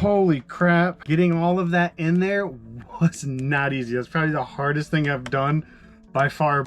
Holy crap, getting all of that in there was not easy. That's probably the hardest thing I've done by far.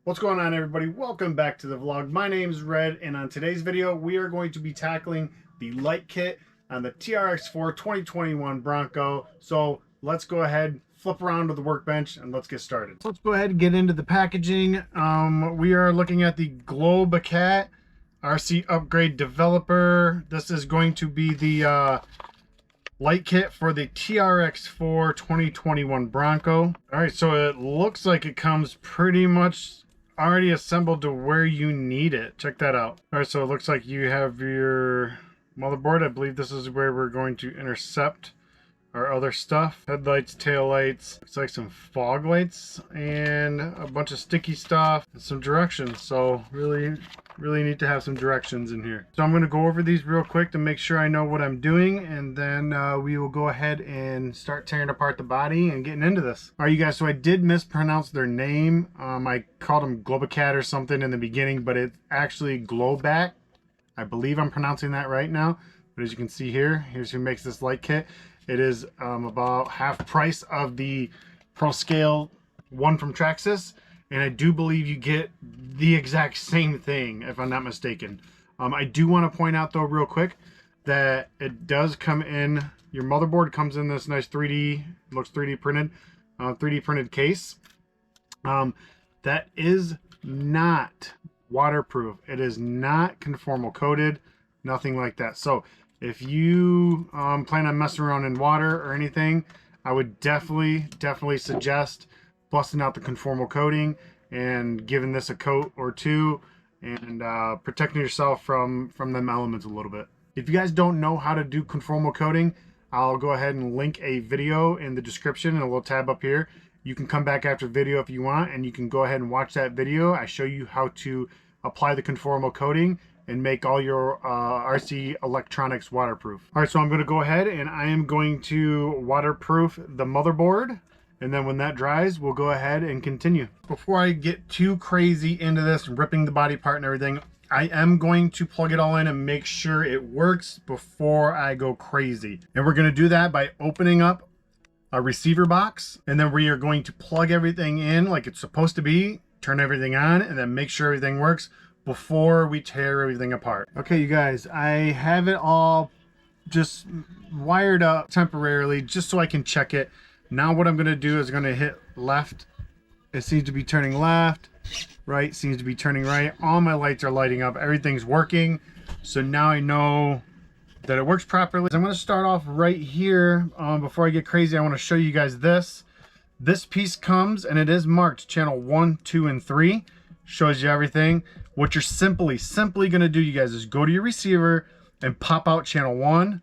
What's going on, everybody? Welcome back to the vlog. My name's Red, and on today's video we are going to be tackling the light kit on the Trx4 2021 Bronco. So let's go ahead, flip around to the workbench, and let's get started. So let's go ahead and get into the packaging. We are looking at the Globact RC upgrade developer. This is going to be the light kit for the Trx4 2021 Bronco. All right, so it looks like it comes pretty much already assembled to where you need it. Check that out. All right, so it looks like you have your motherboard. I believe this is where we're going to intercept our other stuff. Headlights, taillights, looks like some fog lights, and a bunch of sticky stuff, and some directions. So really need to have some directions in here. So I'm going to go over these real quick to make sure I know what I'm doing, and then we will go ahead and start tearing apart the body and getting into this. All right, you guys, so I did mispronounce their name. I called them Globact or something in the beginning, but it's actually Globact. I believe I'm pronouncing that right now. But as you can see here, here's who makes this light kit. It is about half price of the Pro Scale one from Traxxas, and I do believe you get the exact same thing, if I'm not mistaken. I do want to point out, though, real quick, that it does come in, your motherboard comes in this nice 3D, looks 3D printed case. That is not waterproof. It is not conformal coated, nothing like that. So if you plan on messing around in water or anything, I would definitely suggest busting out the conformal coating and giving this a coat or two, and protecting yourself from them elements a little bit. If you guys don't know how to do conformal coating, I'll go ahead and link a video in the description and a little tab up here. You can come back after the video if you want, and you can go ahead and watch that video. I show you how to apply the conformal coating and make all your RC electronics waterproof. All right, so I'm gonna go ahead and I am going to waterproof the motherboard, and then when that dries, we'll go ahead and continue. Before I get too crazy into this, ripping the body part and everything, I am going to plug it all in and make sure it works before I go crazy. And we're gonna do that by opening up a receiver box, and then we are going to plug everything in like it's supposed to be, turn everything on, and then make sure everything works before we tear everything apart. Okay, you guys, I have it all just wired up temporarily just so I can check it. Now what I'm gonna do is I'm gonna hit left. It seems to be turning left. Right seems to be turning right. All my lights are lighting up. Everything's working. So now I know that it works properly. I'm gonna start off right here. Before I get crazy, I wanna show you guys this. This piece comes, and it is marked channel 1, 2, and 3. Shows you everything. What you're simply gonna do, you guys, is go to your receiver and pop out channel 1,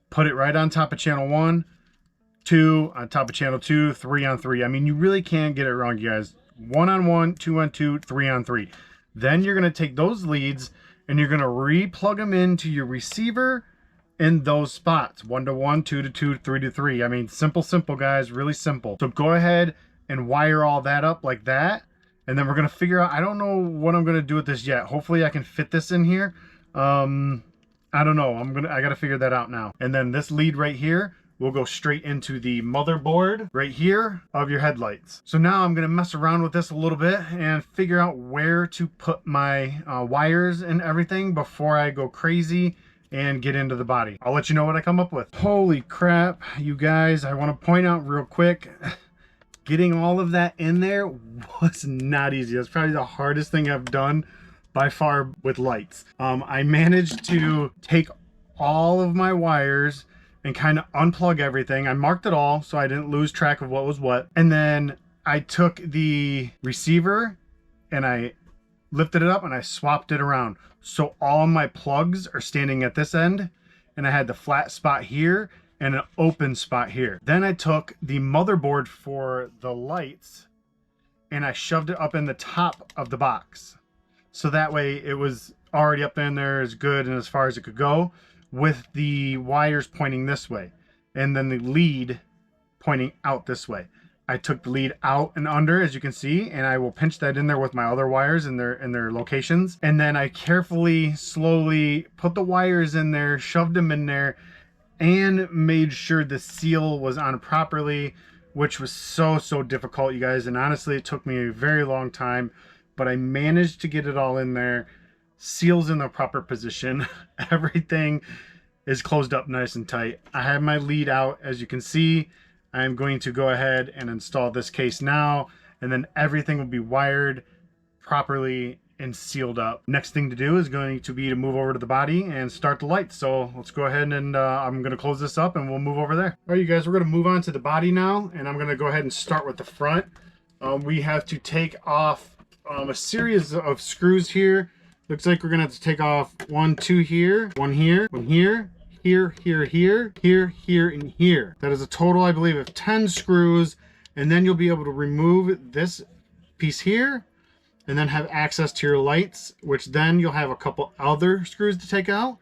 put it right on top of channel 1, 2 on top of channel 2, 3 on 3. I mean, you really can't get it wrong, you guys. 1 on 1, 2 on 2, 3 on 3. Then you're gonna take those leads and you're gonna re-plug them into your receiver in those spots. 1 to 1, 2 to 2, 3 to 3. I mean, simple, guys, really simple. So go ahead and wire all that up like that. And then we're gonna figure out, I don't know what I'm gonna do with this yet. Hopefully I can fit this in here. I don't know, I gotta figure that out now. And then this lead right here will go straight into the motherboard right here of your headlights. So now I'm gonna mess around with this a little bit and figure out where to put my wires and everything before I go crazy and get into the body. I'll let you know what I come up with. Holy crap, you guys, I wanna point out real quick, getting all of that in there was not easy. That's probably the hardest thing I've done by far with lights. I managed to take all of my wires and kind of unplug everything. I marked it all so I didn't lose track of what was what. And then I took the receiver and I lifted it up and I swapped it around. So all my plugs are standing at this end, and I had the flat spot here and an open spot here. Then I took the motherboard for the lights and I shoved it up in the top of the box. So that way it was already up in there as good and as far as it could go, with the wires pointing this way and then the lead pointing out this way. I took the lead out and under, as you can see, and I will pinch that in there with my other wires in their locations. And then I carefully, slowly put the wires in there, shoved them in there, and made sure the seal was on properly, which was so difficult, you guys. And honestly, it took me a very long time, but I managed to get it all in there. Seals in the proper position. Everything is closed up nice and tight. I have my lead out, as you can see. I'm going to go ahead and install this case now, and then everything will be wired properly and sealed up. Next thing to do is going to be to move over to the body and start the lights. So let's go ahead and I'm going to close this up and we'll move over there. All right, you guys, we're going to move on to the body now, and I'm going to go ahead and start with the front. We have to take off a series of screws here. Looks like we're going to have to take off 1, 2 here, 1 here, 1 here, here, here, here, here, here, and here. That is a total, I believe, of 10 screws, and then you'll be able to remove this piece here and then have access to your lights, which then you'll have a couple other screws to take out.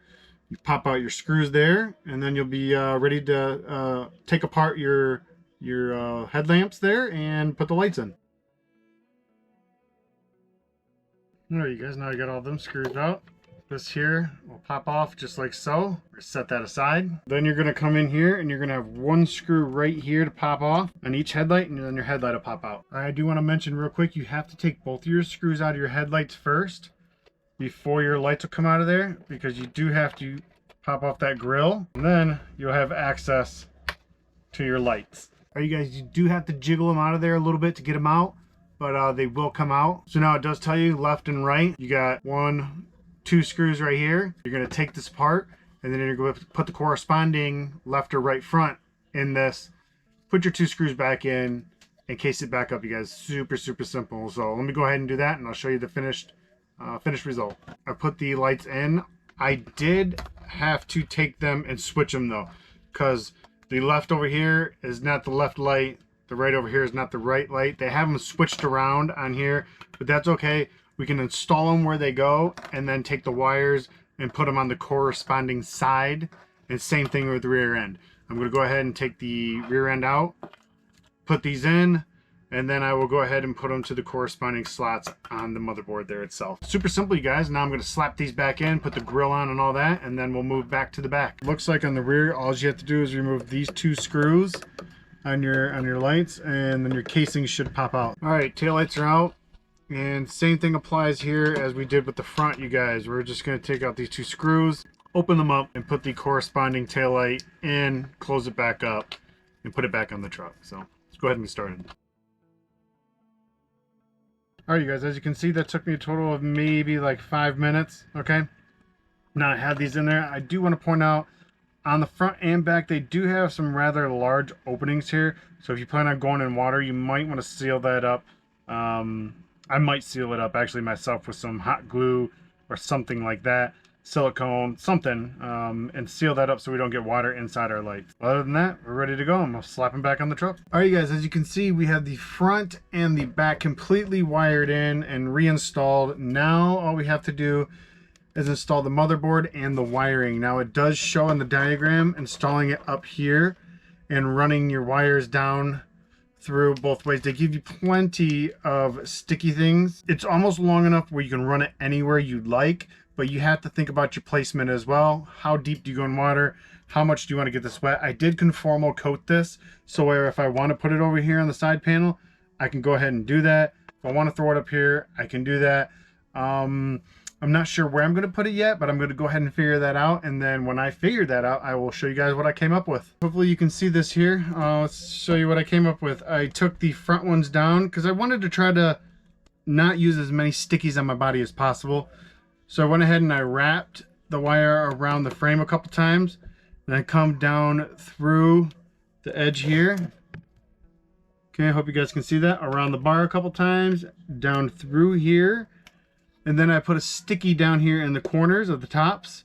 You pop out your screws there, and then you'll be ready to take apart your headlamps there and put the lights in. All right, you guys, now I got all them screws out. This here will pop off just like so. Set that aside. Then you're gonna come in here and you're gonna have one screw right here to pop off on each headlight, and then your headlight will pop out. I do want to mention real quick, you have to take both of your screws out of your headlights first before your lights will come out of there, because you do have to pop off that grill, and then you'll have access to your lights. All right, you guys, you do have to jiggle them out of there a little bit to get them out, but they will come out. So now it does tell you left and right. You got 1, 2 screws right here. You're going to take this apart, and then you're going to put the corresponding left or right front in this. Put your 2 screws back in and case it back up, you guys. Super simple. So let me go ahead and do that, and I'll show you the finished result. I put the lights in. I did have to take them and switch them though, because the left over here is not the left light, the right over here is not the right light. They have them switched around on here, but that's okay. We can install them where they go and then take the wires and put them on the corresponding side. And same thing with the rear end. I'm going to go ahead and take the rear end out, put these in, and then I will go ahead and put them to the corresponding slots on the motherboard there itself. Super simple, you guys. Now I'm going to slap these back in, put the grill on and all that, and then we'll move back to the back. Looks like on the rear, all you have to do is remove these 2 screws on your lights, and then your casing should pop out. All right, taillights are out. And same thing applies here as we did with the front, you guys. We're just going to take out these 2 screws, open them up, and put the corresponding taillight in, close it back up, and put it back on the truck. So let's go ahead and get started. All right, you guys, as you can see, that took me a total of maybe like 5 minutes, okay? Now I have these in there. I do want to point out, on the front and back, they do have some rather large openings here. So if you plan on going in water, you might want to seal that up. I might seal it up actually myself with some hot glue or something like that, silicone, something, and seal that up so we don't get water inside our lights. Other than that, we're ready to go. I'm gonna slap them back on the truck. All right, you guys, as you can see, we have the front and the back completely wired in and reinstalled. Now all we have to do is install the motherboard and the wiring. Now it does show in the diagram installing it up here and running your wires down through both ways. They give you plenty of sticky things. It's almost long enough where you can run it anywhere you'd like, but you have to think about your placement as well. How deep do you go in water? How much do you want to get this wet? I did conformal coat this, so where if I want to put it over here on the side panel, I can go ahead and do that. If I want to throw it up here, I can do that. I'm not sure where I'm going to put it yet, but I'm going to go ahead and figure that out. And then when I figure that out, I will show you guys what I came up with. Hopefully you can see this here. Let's show you what I came up with. I took the front ones down because I wanted to try to not use as many stickies on my body as possible. So I went ahead and I wrapped the wire around the frame a couple times. And I come down through the edge here. Okay, I hope you guys can see that. Around the bar a couple times, down through here. And then I put a sticky down here in the corners of the tops.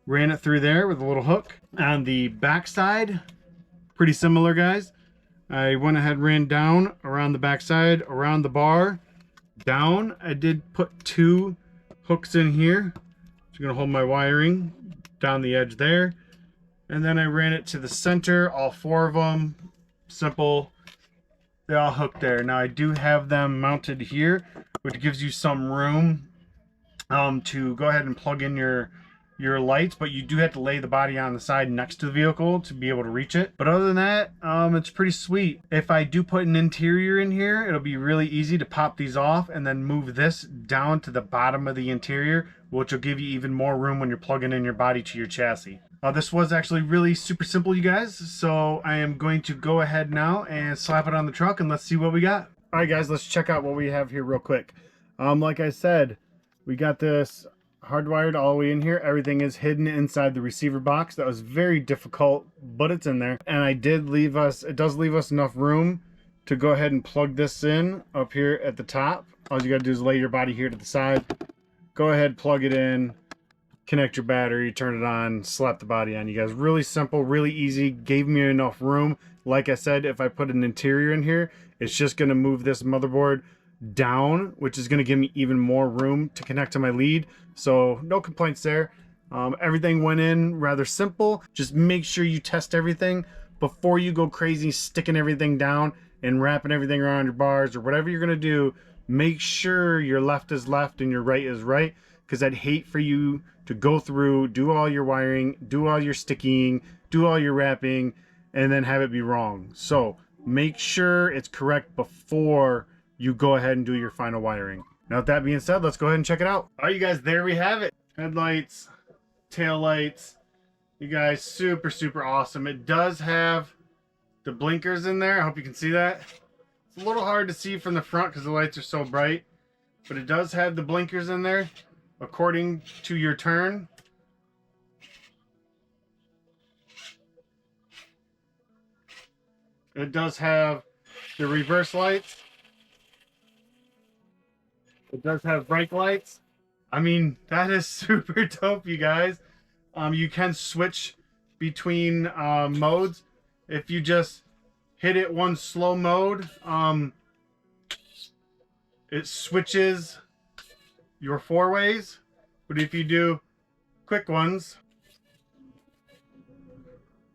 Ran it through there with a little hook. On the back side, pretty similar, guys. I went ahead and ran down around the back side, around the bar, down. I did put 2 hooks in here. So I'm gonna hold my wiring down the edge there. And then I ran it to the center, all 4 of them. Simple. they all hook there. Now I do have them mounted here, which gives you some room to go ahead and plug in your lights, but you do have to lay the body on the side next to the vehicle to be able to reach it. But other than that, it's pretty sweet. If I do put an interior in here, it'll be really easy to pop these off and then move this down to the bottom of the interior, which will give you even more room when you're plugging in your body to your chassis. This was actually really super simple, you guys, so I am going to go ahead now and slap it on the truck and let's see what we got. All right, guys, let's check out what we have here real quick. Like I said, we got this hardwired all the way in here. Everything is hidden inside the receiver box. That was very difficult, but it's in there. And it does leave us enough room to go ahead and plug this in up here at the top. All you gotta do is lay your body here to the side, go ahead, plug it in, connect your battery, turn it on, slap the body on. You guys, really simple, really easy, gave me enough room. Like I said, if I put an interior in here, it's just gonna move this motherboard down, which is going to give me even more room to connect to my lead. So no complaints there. Everything went in rather simple. Just make sure you test everything before you go crazy sticking everything down and wrapping everything around your bars or whatever you're going to do. Make sure your left is left and your right is right, because I'd hate for you to go through, do all your wiring, do all your sticking, do all your wrapping, and then have it be wrong. So make sure it's correct before you go ahead and do your final wiring. Now with that being said, let's go ahead and check it out. All right, you guys, there we have it. Headlights, tail lights. You guys, super, super awesome. It does have the blinkers in there. I hope you can see that. It's a little hard to see from the front because the lights are so bright, but it does have the blinkers in there according to your turn. It does have the reverse lights. It does have brake lights. I mean, that is super dope, you guys. You can switch between modes. If you just hit it one slow mode, it switches your four ways. But if you do quick ones,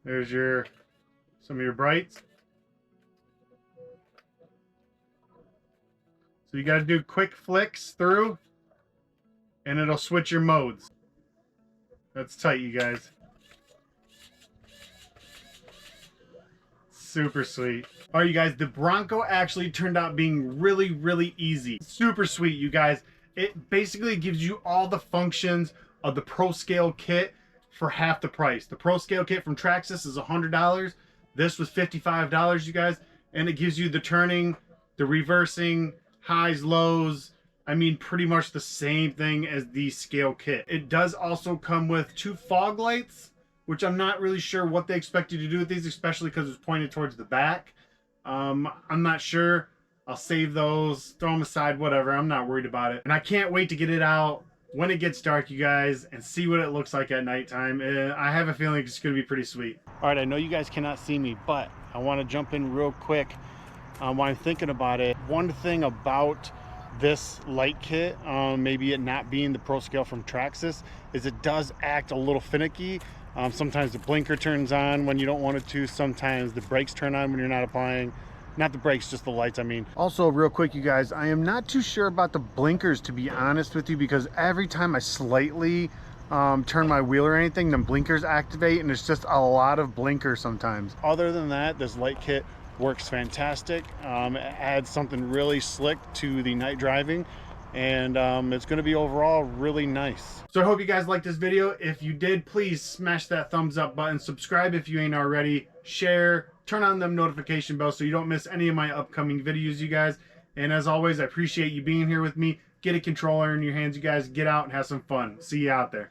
there's some of your brights. So you got to do quick flicks through and it'll switch your modes. That's tight, you guys. Super sweet. All right, you guys, the Bronco actually turned out being really, really easy. Super sweet, you guys. It basically gives you all the functions of the Pro Scale kit for half the price. The Pro Scale kit from Traxxas is $100. This was $55, you guys. And it gives you the turning, the reversing, highs, lows. I mean, pretty much the same thing as the scale kit. It does also come with 2 fog lights, which I'm not really sure what they expect you to do with these, especially because it's pointed towards the back. I'm not sure. I'll save those, throw them aside, whatever. I'm not worried about it. And I can't wait to get it out when it gets dark, you guys, and see what it looks like at nighttime. I have a feeling it's going to be pretty sweet. All right, I know you guys cannot see me, but I want to jump in real quick while I'm thinking about it. One thing about this light kit, maybe it not being the Pro Scale from Traxxas, is it does act a little finicky. Sometimes the blinker turns on when you don't want it to. Sometimes the brakes turn on when you're not applying. Not the brakes, just the lights, I mean. Also, real quick, you guys, I am not too sure about the blinkers, to be honest with you, because every time I slightly turn my wheel or anything, the blinkers activate, and it's just a lot of blinkers sometimes. Other than that, this light kit works fantastic. It adds something really slick to the night driving, and it's going to be overall really nice. So I hope you guys liked this video. If you did, please smash that thumbs up button, subscribe if you ain't already, share, turn on them notification bells so you don't miss any of my upcoming videos, you guys. And as always, I appreciate you being here with me. Get a controller in your hands, you guys. Get out and have some fun. See you out there.